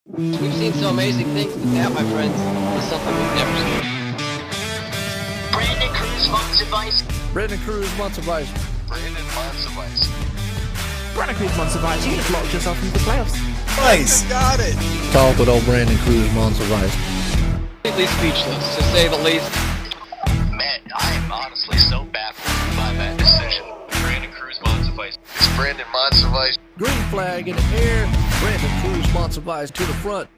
We've seen some amazing things, but that, my friends, is something we've never seen. Brandon Cruz wants advice. Brandon Cruz wants advice. Brandon wants advice. Brandon Cruz wants advice. You have locked yourself into the playoffs. Nice. Got it. Talk with old Brandon Cruz wants advice. Completely speechless, to say the least. Man, I am honestly so baffled by that decision. Brandon Cruz wants advice. It's Brandon wants advice. Green flag in the air. Brandon Cruz wants advice to the front.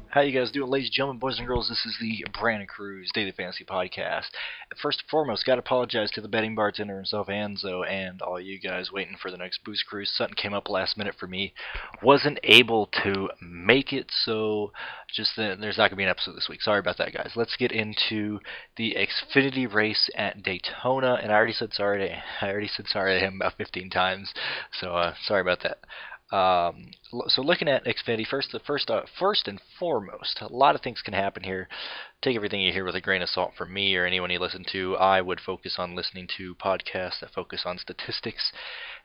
How you guys doing, ladies and gentlemen, boys and girls? This is the Brandon Cruz Daily Fantasy Podcast. First and foremost, got to apologize to the betting bartender himself, Anzo, and all you guys waiting for the next boost cruise. Something came up last minute for me. Wasn't able to make it, so there's not going to be an episode this week. Sorry about that, guys. Let's get into the Xfinity race at Daytona, and I already said sorry to him about 15 times, so sorry about that. So looking at Xfinity, first and foremost, a lot of things can happen here. Take everything you hear with a grain of salt from me or anyone you listen to. I would focus on listening to podcasts that focus on statistics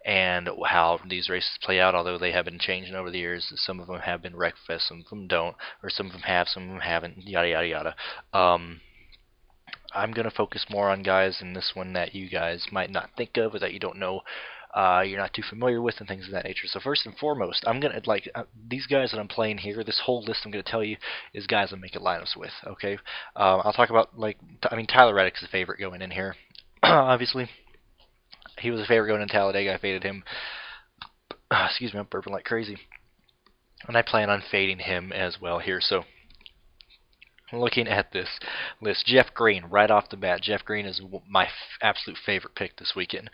and how these races play out, although they have been changing over the years. Some of them have been wreckfest, some of them don't, or some of them have, some of them haven't, yada, yada, yada. I'm going to focus more on guys in this one that you guys might not think of or that you don't know. You're not too familiar with and things of that nature. So first and foremost, I'm gonna these guys that I'm playing here. This whole list I'm gonna tell you is guys I'm making lineups with. Okay, I'll talk about Tyler Reddick's a favorite going in here. Obviously, he was a favorite going in Talladega. I faded him. Excuse me, I'm burping like crazy, and I plan on fading him as well here. So. Looking at this list, Jeff Green, right off the bat. Jeff Green is my absolute favorite pick this weekend.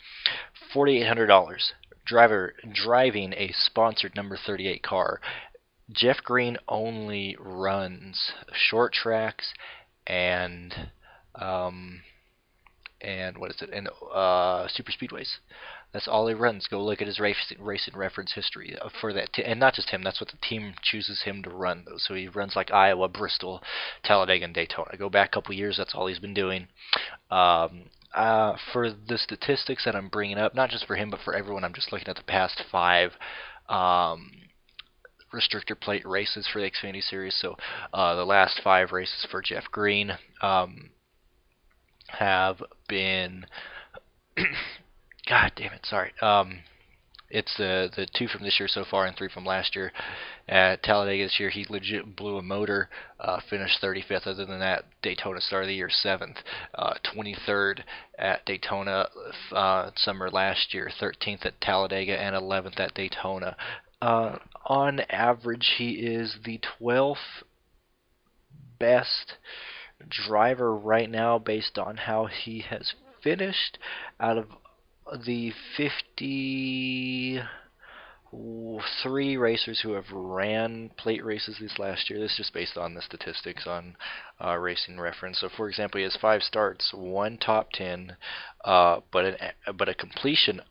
$4,800. Driving a sponsored number 38 car. Jeff Green only runs short tracks and super speedways. That's all he runs. Go look at his racing reference history for that, and not just him. That's what the team chooses him to run, though. So he runs like Iowa, Bristol, Talladega, and Daytona. Go back a couple years. That's all he's been doing. For the statistics that I'm bringing up, not just for him but for everyone, I'm just looking at the past 5 restrictor plate races for the Xfinity Series. So the last 5 races for Jeff Green have been. God damn it, sorry. It's the 2 from this year so far and 3 from last year. At Talladega this year, he legit blew a motor, finished 35th. Other than that, Daytona Star of the Year 7th, 23rd at Daytona summer last year, 13th at Talladega, and 11th at Daytona. On average, he is the 12th best driver right now based on how he has finished out of the 53 racers who have ran plate races this last year. This is just based on the statistics on Racing Reference. So, for example, he has 5 starts, 1 top 10, but a completion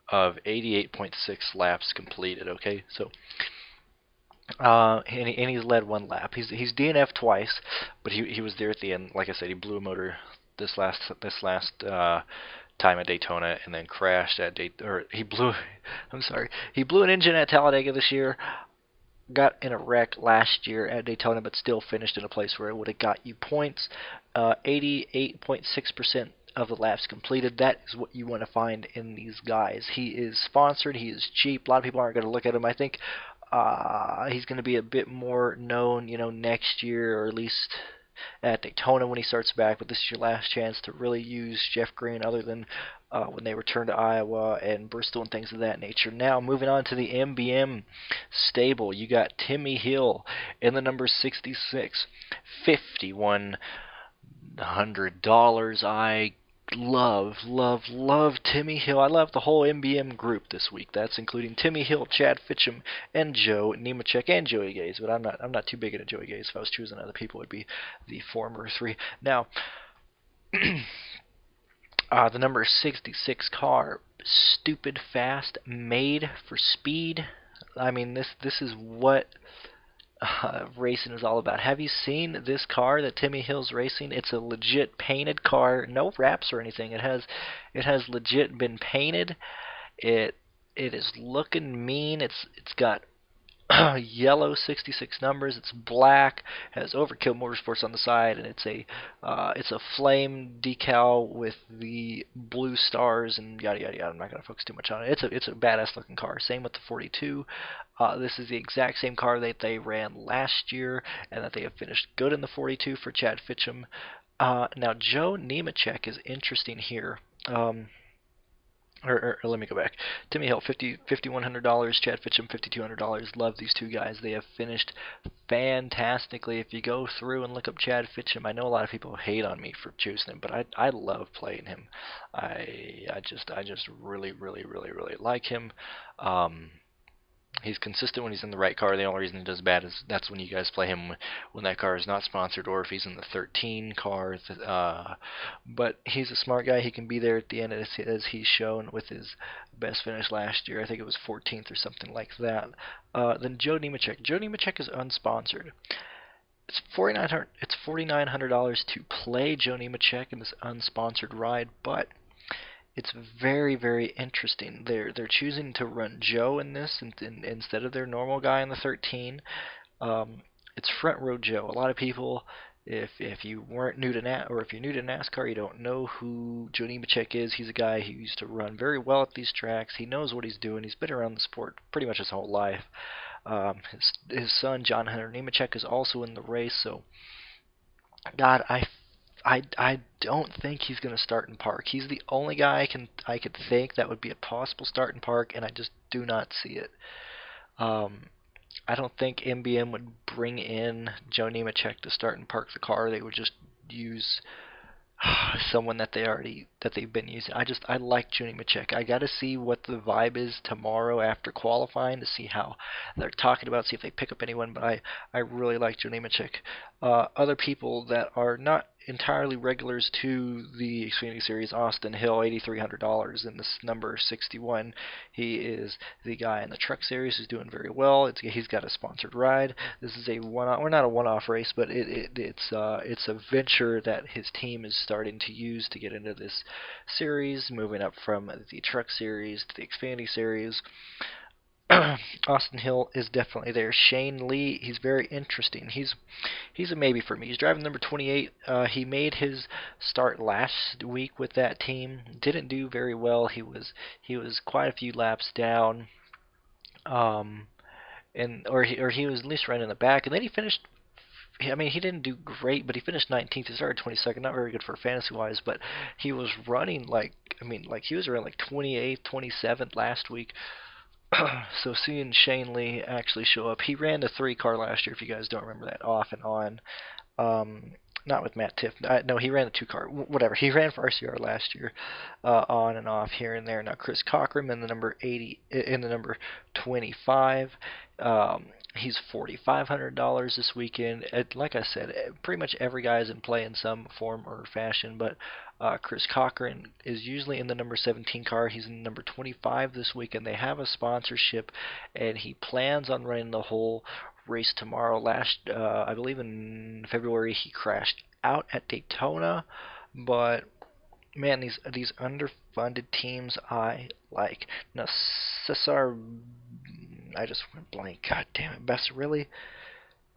of 88.6 laps completed. Okay, so. And he's led 1 lap. He's DNF twice, but he was there at the end. Like I said, he blew a motor this last time at Daytona, and then crashed at he blew an engine at Talladega this year. Got in a wreck last year at Daytona, but still finished in a place where it would have got you points. 88.6% of the laps completed. That is what you want to find in these guys. He is sponsored. He is cheap. A lot of people aren't going to look at him. I think he's going to be a bit more known, next year, or at least at Daytona when he starts back. But this is your last chance to really use Jeff Green, other than when they return to Iowa and Bristol and things of that nature. Now, moving on to the MBM stable, you got Timmy Hill in the number 66, $5,100. I love Timmy Hill. I love the whole MBM group this week. That's including Timmy Hill, Chad Fitchum, and Joe Nemechek, and Joey Gaze. But I'm not too big into Joey Gaze. If I was choosing other people, it would be the former 3. Now, the number 66 car, stupid fast, made for speed. I mean, this is what racing is all about. Have you seen this car that Timmy Hill's racing? It's a legit painted car, no wraps or anything. It has legit been painted. It is looking mean. It's got yellow 66 numbers. It's black, has Overkill Motorsports on the side, and it's a flame decal with the blue stars and yada yada yada. I'm not going to focus too much on it. It's a badass looking car. Same with the 42. This is the exact same car that they ran last year, and that they have finished good in the 42 for Chad Fitchum. Now Joe Nemechek is interesting here. Or let me go back. Timmy Hill, $5,100. Chad Fitchum, $5,200. Love these two guys. They have finished fantastically. If you go through and look up Chad Fitchum, I know a lot of people hate on me for choosing him, but I love playing him. I just really like him. He's consistent when he's in the right car. The only reason he does bad is that's when you guys play him when that car is not sponsored, or if he's in the 13 car. But he's a smart guy. He can be there at the end, as he's shown with his best finish last year. I think it was 14th or something like that. Then Joe Nemechek. Joe Nemechek is unsponsored. It's $4,900 to play Joe Nemechek in this unsponsored ride, but it's very interesting. They're choosing to run Joe in this instead of their normal guy in the 13. It's front row Joe. A lot of people, if you weren't new to or if you're new to NASCAR, you don't know who Joe Nemechek is. He's a guy who used to run very well at these tracks. He knows what he's doing. He's been around the sport pretty much his whole life. His son John Hunter Nemechek is also in the race. So, God, I don't think he's going to start in park. He's the only guy I could think that would be a possible start in park, and I just do not see it. I don't think MBM would bring in Joe Nemechek to start and park the car. They would just use someone that they've been using. I like Joe Nemechek. I got to see what the vibe is tomorrow after qualifying to see how they're talking about, see if they pick up anyone. But I really like Joe Nemechek. Other people that are not entirely regulars to the Xfinity Series, Austin Hill, $8,300 in this number 61. He is the guy in the Truck Series who's doing very well. He's got a sponsored ride. This is a one-off, or not a one-off race, but it's a venture that his team is starting to use to get into this series, moving up from the Truck Series to the Xfinity Series. Austin Hill is definitely there. Shane Lee, he's very interesting. He's a maybe for me. He's driving number 28. He made his start last week with that team. Didn't do very well. He was quite a few laps down. Or he was at least running in the back, and then he finished. I mean, he didn't do great, but he finished 19th. He started 22nd, not very good for fantasy-wise, but he was running he was around 28th, 27th last week. So seeing Shane Lee actually show up, he ran the 3 car last year, if you guys don't remember that, off and on. Not with Matt Tiff. No, he ran the 2 car. Whatever. He ran for RCR last year, on and off here and there. Now Chris Cochran in the number 80, in the number 25. He's $4,500 this weekend. Like I said, pretty much every guy is in play in some form or fashion, but Chris Cochran is usually in the number 17 car. He's in the number 25 this weekend. They have a sponsorship, and he plans on running the whole race tomorrow. I believe in February, he crashed out at Daytona, but man, these underfunded teams I like. Now, Cesar, I just went blank. God damn it, Bessarelli.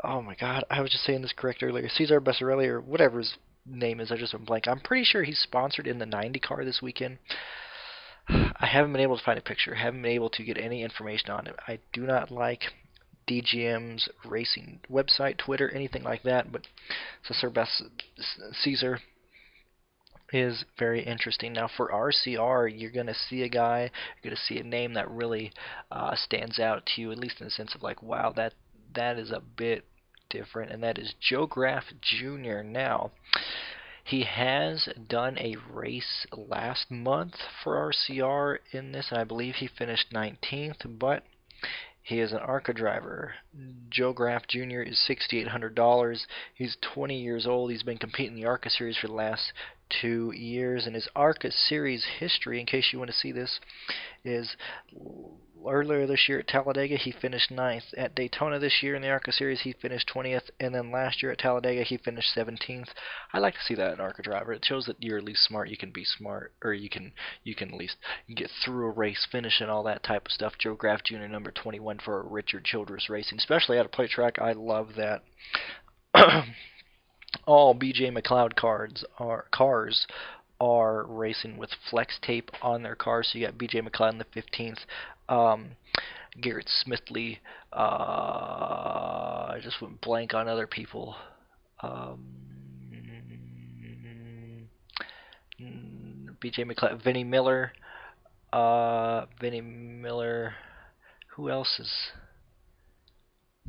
Oh my God, I was just saying this correct earlier. Cesar Bessarelli, or whatever his name is, I just went blank. I'm pretty sure he's sponsored in the 90 car this weekend. I haven't been able to find a picture. Haven't been able to get any information on it. I do not like DGM's racing website, Twitter, anything like that, but Cesar is very interesting. Now for RCR, you're going to see a guy, you're going to see a name that really stands out to you, at least in the sense of wow, that is a bit different, and that is Joe Graff Jr. Now, he has done a race last month for RCR in this, and I believe he finished 19th, but he is an ARCA driver. Joe Graff Jr. is $6,800. He's 20 years old. He's been competing in the ARCA Series for the last 2 years, and his ARCA Series history, in case you want to see this, is earlier this year at Talladega, he finished 9th. At Daytona this year in the ARCA Series, he finished 20th. And then last year at Talladega, he finished 17th. I like to see that in ARCA driver. It shows that you're at least smart. You can be smart, or you can at least get through a race, finish, and all that type of stuff. Joe Graf Jr. number 21 for Richard Childress Racing, especially at a plate track. I love that. All BJ McLeod cars are racing with flex tape on their cars. So you got BJ McLeod in the 15th. Garrett Smithley. I just went blank on other people. BJ McLeod, Vinnie Miller. Vinnie Miller. Who else is?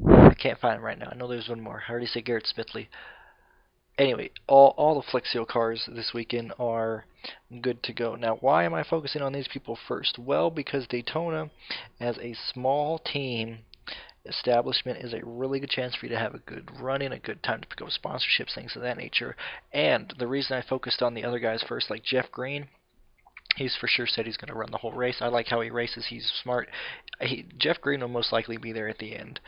I can't find him right now. I know there's one more. I already said Garrett Smithley. Anyway, all the Flex Seal cars this weekend are good to go. Now, why am I focusing on these people first? Well, because Daytona, as a small team establishment, is a really good chance for you to have a good run-in, a good time to pick up sponsorships, things of that nature. And the reason I focused on the other guys first, like Jeff Green, he's for sure said he's going to run the whole race. I like how he races. He's smart. Jeff Green will most likely be there at the end.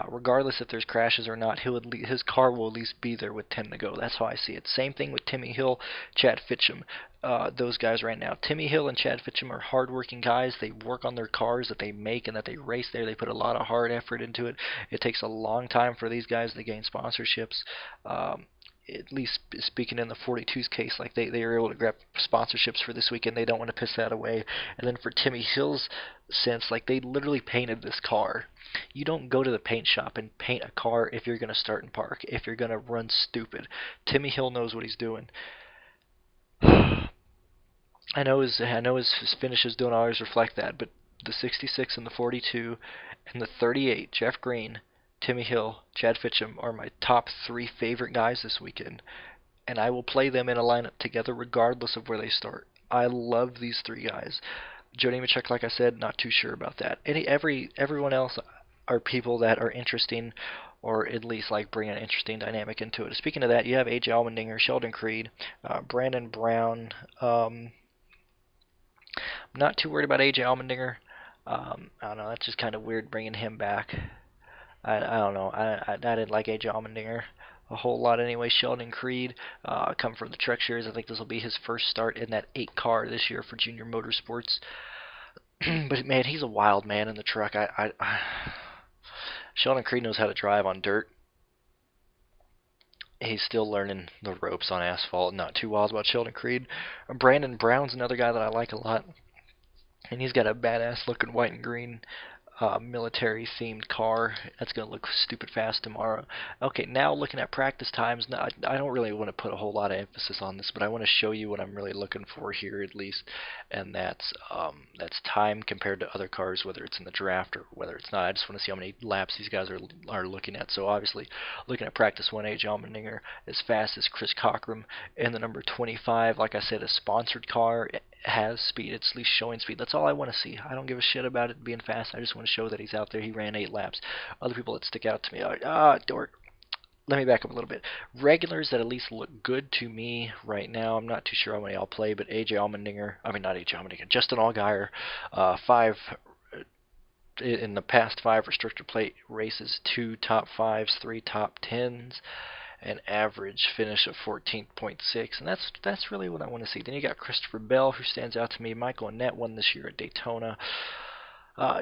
Regardless if there's crashes or not, his car will at least be there with 10 to go. That's how I see it. Same thing with Timmy Hill, Chad Fitchum. Those guys right now. Timmy Hill and Chad Fitchum are hardworking guys. They work on their cars that they make and that they race there. They put a lot of hard effort into it. It takes a long time for these guys to gain sponsorships. At least speaking in the 42's case, like they were able to grab sponsorships for this weekend. They don't want to piss that away. And then for Timmy Hill's sense, like they literally painted this car. You don't go to the paint shop and paint a car if you're going to start and park, if you're going to run stupid. Timmy Hill knows what he's doing. I know his finishes don't always reflect that, but the 66 and the 42 and the 38, Jeff Green, Timmy Hill, Chad Fitchum are my top 3 favorite guys this weekend, and I will play them in a lineup together regardless of where they start. I love these 3 guys. Jody Nemechek, like I said, not too sure about that. Everyone else are people that are interesting, or at least like bring an interesting dynamic into it. Speaking of that, you have AJ Allmendinger, Sheldon Creed, Brandon Brown. I'm not too worried about AJ Allmendinger. I don't know, that's just kind of weird bringing him back. I don't know. I didn't like AJ Allmendinger a whole lot anyway. Sheldon Creed, come from the Truck Series. I think this will be his first start in that 8 car this year for Junior Motorsports. But man, he's a wild man in the truck. Sheldon Creed knows how to drive on dirt. He's still learning the ropes on asphalt. Not too wild about Sheldon Creed. Brandon Brown's another guy that I like a lot, and he's got a badass looking white and green military themed car. That's going to look stupid fast tomorrow. Okay, now looking at practice times, now, I don't really want to put a whole lot of emphasis on this, but I want to show you what I'm really looking for here at least, and that's time compared to other cars, whether it's in the draft or whether it's not. I just want to see how many laps these guys are looking at. So obviously, looking at practice 1, AJ Allmendinger as fast as Chris Cockrum, and the number 25, like I said, a sponsored car. It has speed. It's at least showing speed. That's all I want to see. I don't give a shit about it being fast. I just want to show that he's out there. He ran 8 laps. Other people that stick out to me are dork. Let me back up a little bit. Regulars that at least look good to me right now. I'm not too sure how many I'll play, but AJ Allmendinger. I mean, not AJ Allmendinger. Justin Allgaier. 5 in the past 5 restrictor plate races. 2 top 5s, 3 top 10s. An average finish of 14.6, and that's really what I want to see. Then you got Christopher Bell, who stands out to me. Michael Annett won this year at Daytona.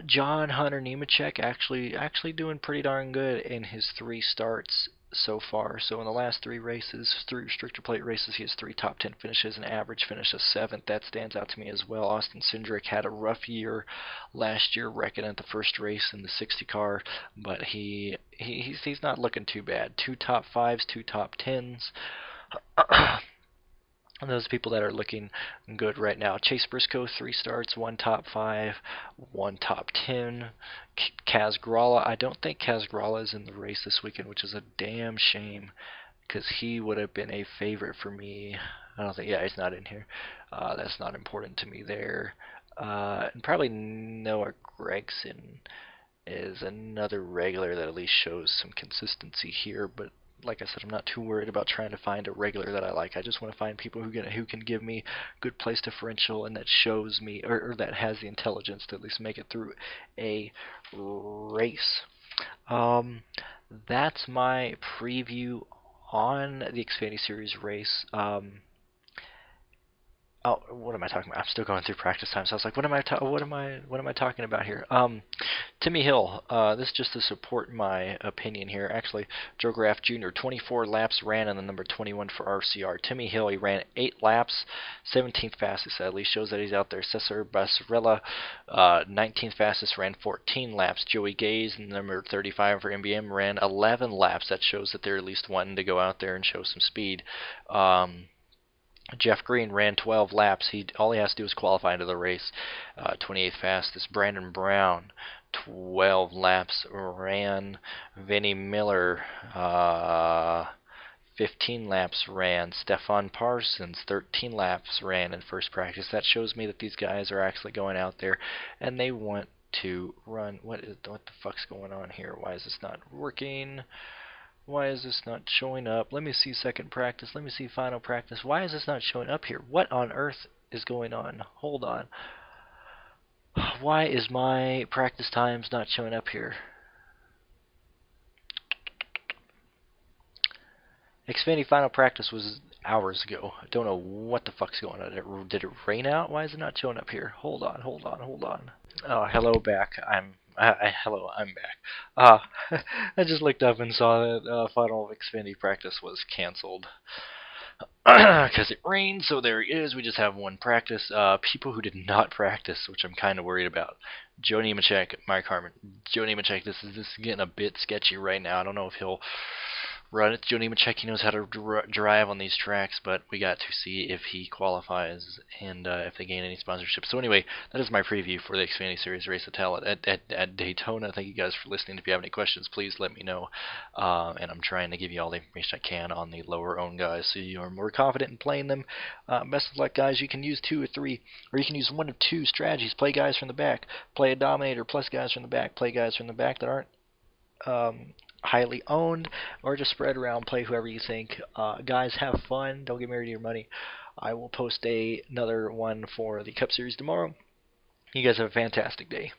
John Hunter Nemechek actually doing pretty darn good in his 3 starts so far. So in the last 3 races, 3 restrictor plate races, he has 3 top 10 finishes, an average finish of 7th. That stands out to me as well. Austin Cindric had a rough year last year, wrecking at the first race in the 60 car, but he's not looking too bad. 2 top 5s, 2 top 10s. And those people that are looking good right now. Chase Briscoe, 3 starts, 1 top 5, 1 top 10. Kaz Grala, I don't think Kaz Grala is in the race this weekend, which is a damn shame, because he would have been a favorite for me. I don't think, yeah, he's not in here. That's not important to me there. And probably Noah Gregson is another regular that at least shows some consistency here, but like I said, I'm not too worried about trying to find a regular that I like. I just want to find people who can give me good place differential and that shows me, or that has the intelligence to at least make it through a race. That's my preview on the Xfinity Series race. Oh, what am I talking about? I'm still going through practice time, so I was like, what am I talking about here? Timmy Hill. This is just to support my opinion here. Actually, Joe Graff Jr. 24 laps ran in the number 21 for RCR. Timmy Hill, he ran 8 laps, 17th fastest. At least shows that he's out there. Cesar Basarella, 19th fastest, ran 14 laps. Joey Gaze, number 35 for MBM, ran 11 laps. That shows that they're at least wanting to go out there and show some speed. Jeff Green ran 12 laps. All he has to do is qualify into the race. 28th fastest. Brandon Brown, 12 laps ran. Vinnie Miller, 15 laps ran. Stefan Parsons, 13 laps ran in first practice. That shows me that these guys are actually going out there and they want to run. What the fuck's going on here? Why is this not working? Why is this not showing up? Let me see second practice. Let me see final practice. Why is this not showing up here? What on earth is going on? Hold on. Why is my practice times not showing up here? Xfinity final practice was hours ago. I don't know what the fuck's going on. Did it rain out? Why is it not showing up here? Hold on. Oh, hello back. Hello, I'm back. I just looked up and saw that final Xfinity practice was canceled because it rained. So there it is. We just have one practice. People who did not practice, which I'm kind of worried about. Joe Nemechek, Mike Harmon. Joe Nemechek, this is getting a bit sketchy right now. I don't know if he'll run it. Joe Nemechek, he knows how to drive on these tracks, but we got to see if he qualifies and if they gain any sponsorship. So anyway, that is my preview for the Xfinity Series race at Daytona. Thank you guys for listening. If you have any questions, please let me know. And I'm trying to give you all the information I can on the lower-owned guys so you are more confident in playing them. Best of luck, guys. You can use 2 or 3, or you can use 1 of 2 strategies. Play guys from the back. Play a Dominator plus guys from the back. Play guys from the back that aren't highly owned, or just spread around, play whoever you think. Guys, have fun. Don't get married to your money. I will post another one for the Cup Series tomorrow. You guys have a fantastic day.